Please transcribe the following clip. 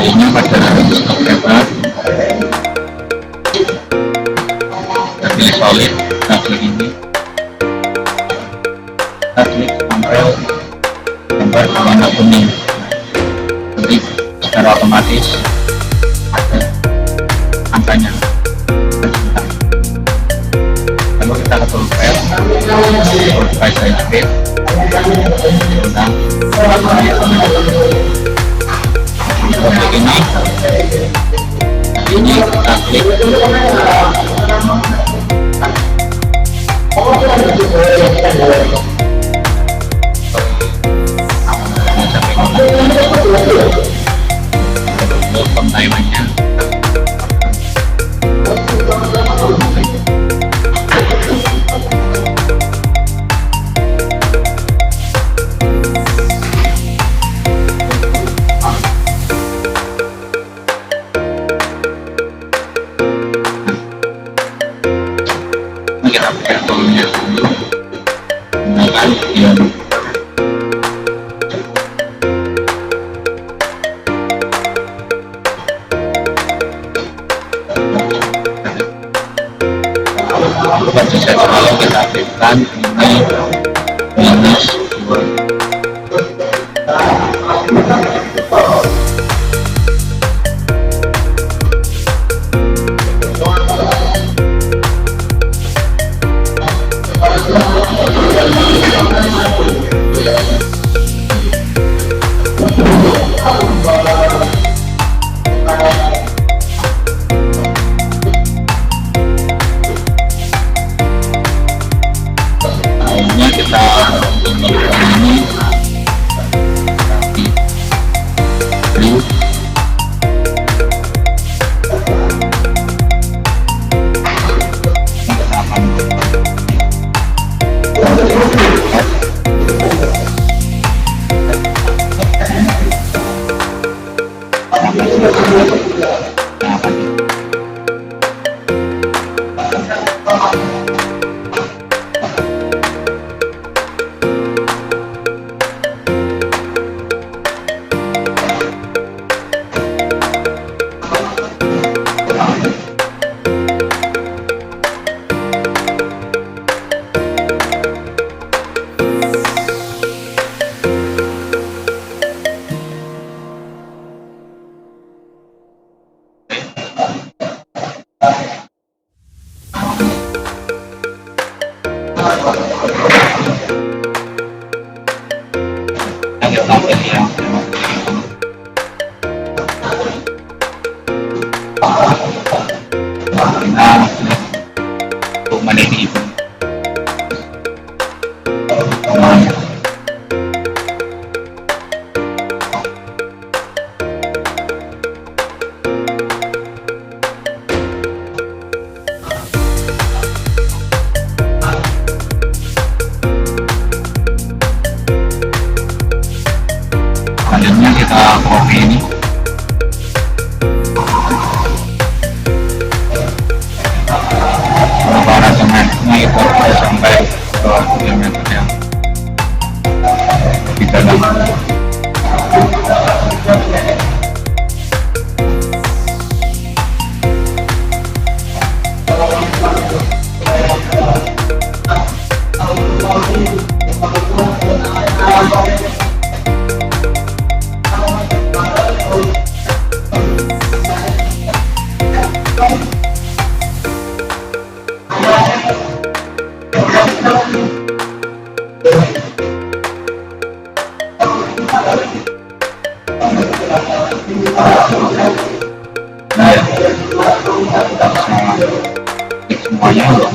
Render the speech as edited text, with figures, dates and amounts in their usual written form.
posisinya pada stok hebat, tapi solid. Kaki ini kaki ampel gambar warna kuning, jadi secara otomatis ada angkanya. Lalu kita ke toolbar, saya speed tentang ini kita klik pemtaimannya. Kita pakai toolnya dulu, gunakan dia. Baru saja lalu kita aktifkan ini minus 2. Akhirnya kita kembalikan ini di blue. Kita akan tampil yang kita untuk menedih selanjutnya kita copy ini, para semennya itu sampai ke diameter yang di dalam. Nah, semuanya untuk